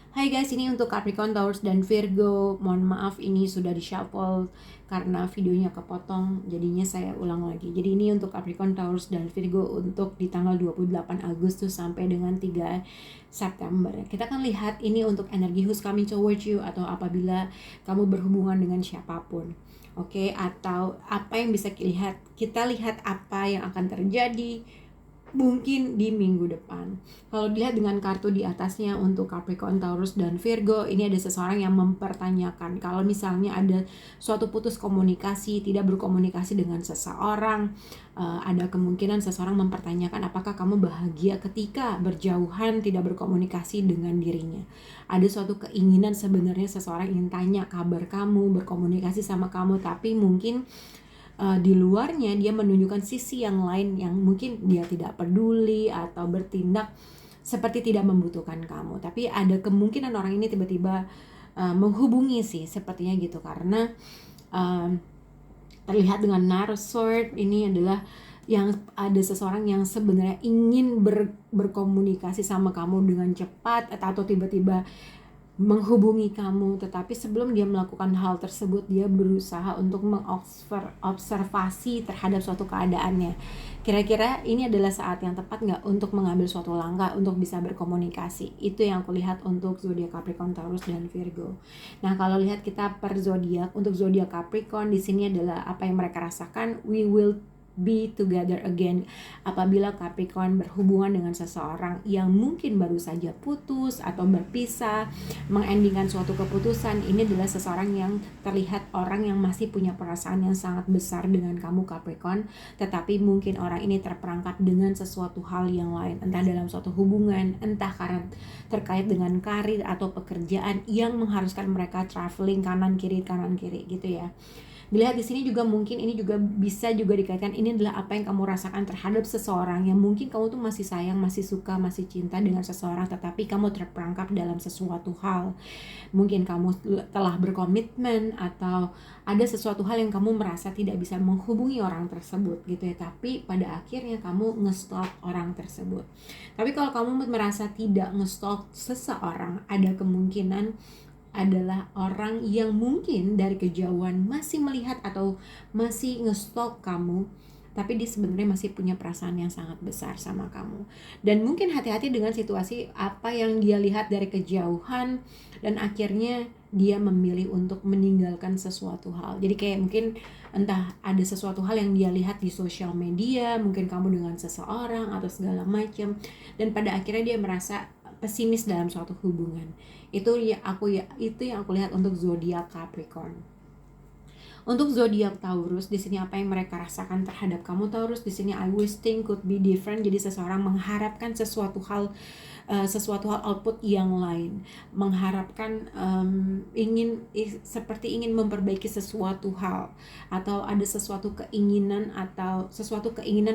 Hai guys, ini untuk Capricorn, Taurus, dan Virgo. Mohon maaf ini sudah di shuffle karena videonya kepotong, jadinya saya ulang lagi. Jadi ini untuk Capricorn, Taurus, dan Virgo untuk di tanggal 28 Agustus sampai dengan 3 September. Kita akan lihat ini untuk energi who's coming towards you atau apabila kamu berhubungan dengan siapapun. Oke, atau apa yang bisa kita lihat apa yang akan terjadi mungkin di minggu depan. Kalau dilihat dengan kartu di atasnya untuk Capricorn, Taurus, dan Virgo, ini ada seseorang yang mempertanyakan kalau misalnya ada suatu putus komunikasi, tidak berkomunikasi dengan seseorang, ada kemungkinan seseorang mempertanyakan apakah kamu bahagia ketika berjauhan, tidak berkomunikasi dengan dirinya. Ada suatu keinginan sebenarnya seseorang ingin tanya kabar kamu, berkomunikasi sama kamu, tapi mungkin di luarnya dia menunjukkan sisi yang lain yang mungkin dia tidak peduli atau bertindak seperti tidak membutuhkan kamu. Tapi ada kemungkinan orang ini tiba-tiba menghubungi sih sepertinya gitu, karena terlihat dengan Knight of Swords ini adalah yang ada seseorang yang sebenarnya ingin berkomunikasi sama kamu dengan cepat atau tiba-tiba menghubungi kamu, tetapi sebelum dia melakukan hal tersebut dia berusaha untuk mengobservasi terhadap suatu keadaannya. Kira-kira ini adalah saat yang tepat nggak untuk mengambil suatu langkah untuk bisa berkomunikasi? Itu yang aku lihat untuk zodiak Capricorn, Taurus, dan Virgo. Nah, kalau lihat kita per zodiak, untuk zodiak Capricorn di sini adalah apa yang mereka rasakan. We will be together again. Apabila Capricorn berhubungan dengan seseorang yang mungkin baru saja putus atau berpisah, mengendingkan suatu keputusan, ini adalah seseorang yang terlihat orang yang masih punya perasaan yang sangat besar dengan kamu Capricorn, tetapi mungkin orang ini terperangkap dengan sesuatu hal yang lain, entah dalam suatu hubungan, entah karena terkait dengan karir atau pekerjaan yang mengharuskan mereka traveling kanan kiri gitu ya. Dilihat di sini juga mungkin ini juga bisa juga dikaitkan, ini adalah apa yang kamu rasakan terhadap seseorang yang mungkin kamu tuh masih sayang, masih suka, masih cinta dengan seseorang, tetapi kamu terperangkap dalam sesuatu hal. Mungkin kamu telah berkomitmen atau ada sesuatu hal yang kamu merasa tidak bisa menghubungi orang tersebut gitu ya, tapi pada akhirnya kamu nge-stalk orang tersebut. Tapi kalau kamu merasa tidak nge-stalk seseorang, ada kemungkinan adalah orang yang mungkin dari kejauhan masih melihat atau masih nge-stalk kamu, tapi dia sebenarnya masih punya perasaan yang sangat besar sama kamu. Dan mungkin hati-hati dengan situasi apa yang dia lihat dari kejauhan dan akhirnya dia memilih untuk meninggalkan sesuatu hal. Jadi kayak mungkin entah ada sesuatu hal yang dia lihat di sosial media, mungkin kamu dengan seseorang atau segala macam, dan pada akhirnya dia merasa pesimis dalam suatu hubungan. Itu yang aku lihat untuk zodiak Capricorn. Untuk zodiak Taurus di sini apa yang mereka rasakan terhadap kamu Taurus di sini, I wish things could be different. Jadi seseorang mengharapkan sesuatu hal output yang lain, mengharapkan seperti ingin memperbaiki sesuatu hal, atau ada sesuatu keinginan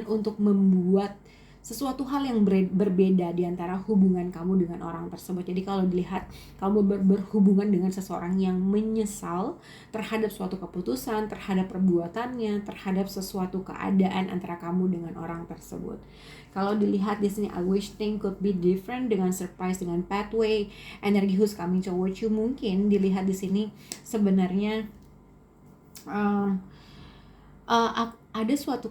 untuk membuat sesuatu hal yang berbeda di antara hubungan kamu dengan orang tersebut. Jadi kalau dilihat kamu berhubungan dengan seseorang yang menyesal terhadap suatu keputusan, terhadap perbuatannya, terhadap sesuatu keadaan antara kamu dengan orang tersebut. Kalau dilihat di sini, I wish things could be different dengan surprise, dengan pathway, energi who's coming towards you, mungkin dilihat di sini sebenarnya ada suatu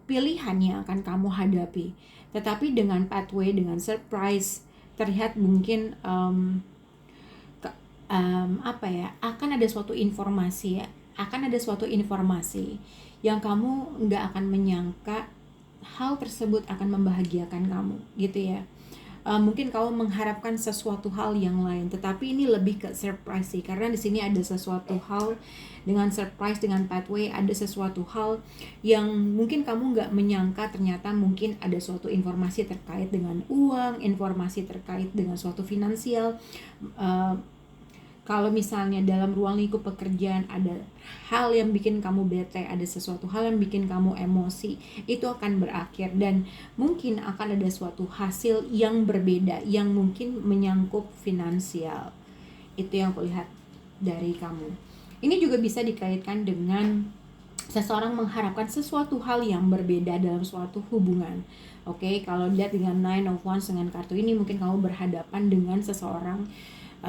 pilihan yang akan kamu hadapi, tetapi dengan pathway, dengan surprise, terlihat mungkin akan ada suatu informasi yang kamu nggak akan menyangka hal tersebut akan membahagiakan kamu gitu ya. Mungkin kamu mengharapkan sesuatu hal yang lain, tetapi ini lebih ke surprise sih, karena di sini ada sesuatu hal dengan surprise, dengan pathway, ada sesuatu hal yang mungkin kamu nggak menyangka, ternyata mungkin ada suatu informasi terkait dengan uang, informasi terkait dengan suatu finansial. Kalau misalnya dalam ruang lingkup pekerjaan ada hal yang bikin kamu bete, ada sesuatu hal yang bikin kamu emosi, itu akan berakhir dan mungkin akan ada suatu hasil yang berbeda yang mungkin menyangkut finansial. Itu yang aku lihat dari kamu. Ini juga bisa dikaitkan dengan seseorang mengharapkan sesuatu hal yang berbeda dalam suatu hubungan. Oke, kalau dilihat dengan Nine of Wands dengan kartu ini, mungkin kamu berhadapan dengan seseorang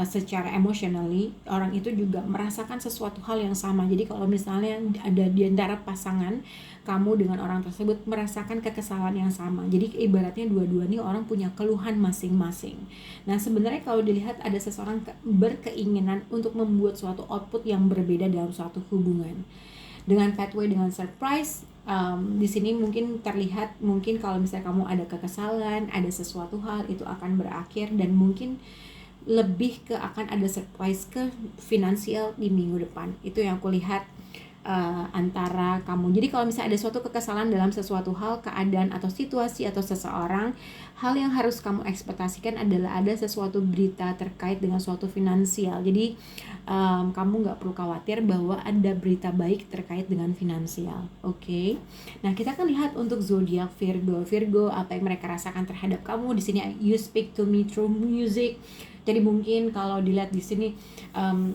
secara emotionally, orang itu juga merasakan sesuatu hal yang sama. Jadi kalau misalnya ada di antara pasangan kamu dengan orang tersebut merasakan kekesalan yang sama, jadi ibaratnya dua-dua nih orang punya keluhan masing-masing. Nah sebenarnya kalau dilihat ada seseorang berkeinginan untuk membuat suatu output yang berbeda dalam suatu hubungan. Dengan pathway, dengan surprise, di sini mungkin terlihat, mungkin kalau misalnya kamu ada kekesalan, ada sesuatu hal itu akan berakhir, dan mungkin lebih ke akan ada surprise ke finansial di minggu depan. Itu yang aku lihat antara kamu. Jadi kalau misalnya ada suatu kekesalan dalam sesuatu hal, keadaan atau situasi atau seseorang, hal yang harus kamu ekspektasikan adalah ada sesuatu berita terkait dengan suatu finansial. Jadi kamu nggak perlu khawatir bahwa ada berita baik terkait dengan finansial. Oke. Nah kita akan lihat untuk zodiak Virgo. Virgo, apa yang mereka rasakan terhadap kamu di sini. You speak to me through music. Jadi mungkin kalau dilihat di sini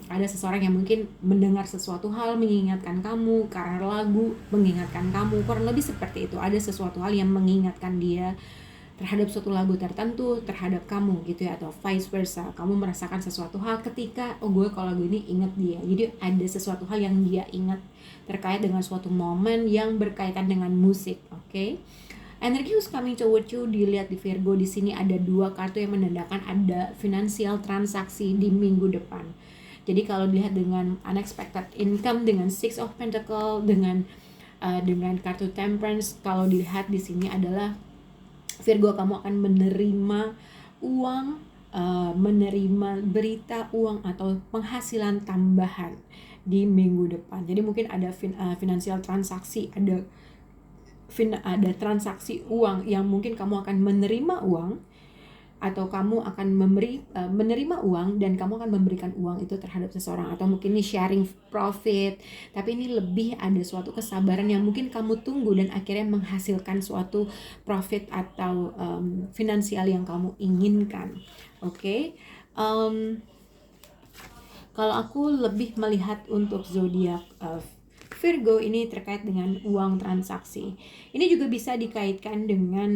ada seseorang yang mungkin mendengar sesuatu hal mengingatkan kamu karena lagu mengingatkan kamu, kurang lebih seperti itu. Ada sesuatu hal yang mengingatkan dia terhadap suatu lagu tertentu terhadap kamu gitu ya, atau vice versa. Kamu merasakan sesuatu hal ketika gue kalau lagu ini ingat dia. Jadi ada sesuatu hal yang dia ingat terkait dengan suatu momen yang berkaitan dengan musik. Oke. Energi who's coming toward you dilihat di Virgo di sini ada dua kartu yang menandakan ada finansial transaksi di minggu depan. Jadi kalau dilihat dengan unexpected income, dengan Six of Pentacle, dengan kartu Temperance, kalau dilihat di sini adalah Virgo, kamu akan menerima uang, menerima berita uang atau penghasilan tambahan di minggu depan. Jadi mungkin ada finansial transaksi, ada transaksi uang yang mungkin kamu akan menerima uang, atau kamu akan menerima uang dan kamu akan memberikan uang itu terhadap seseorang, atau mungkin ini sharing profit, tapi ini lebih ada suatu kesabaran yang mungkin kamu tunggu dan akhirnya menghasilkan suatu profit atau finansial yang kamu inginkan. Oke. Kalau aku lebih melihat untuk zodiak Virgo ini terkait dengan uang transaksi. Ini juga bisa dikaitkan dengan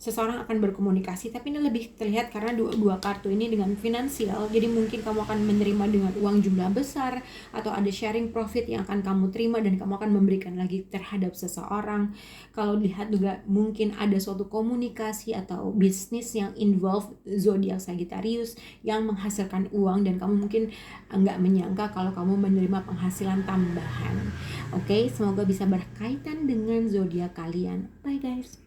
seseorang akan berkomunikasi, tapi ini lebih terlihat karena dua kartu ini dengan finansial. Jadi mungkin kamu akan menerima dengan uang jumlah besar, atau ada sharing profit yang akan kamu terima dan kamu akan memberikan lagi terhadap seseorang. Kalau lihat juga mungkin ada suatu komunikasi atau bisnis yang involve zodiak Sagittarius yang menghasilkan uang dan kamu mungkin nggak menyangka kalau kamu menerima penghasilan tambahan. Oke, semoga bisa berkaitan dengan zodiak kalian. Bye guys.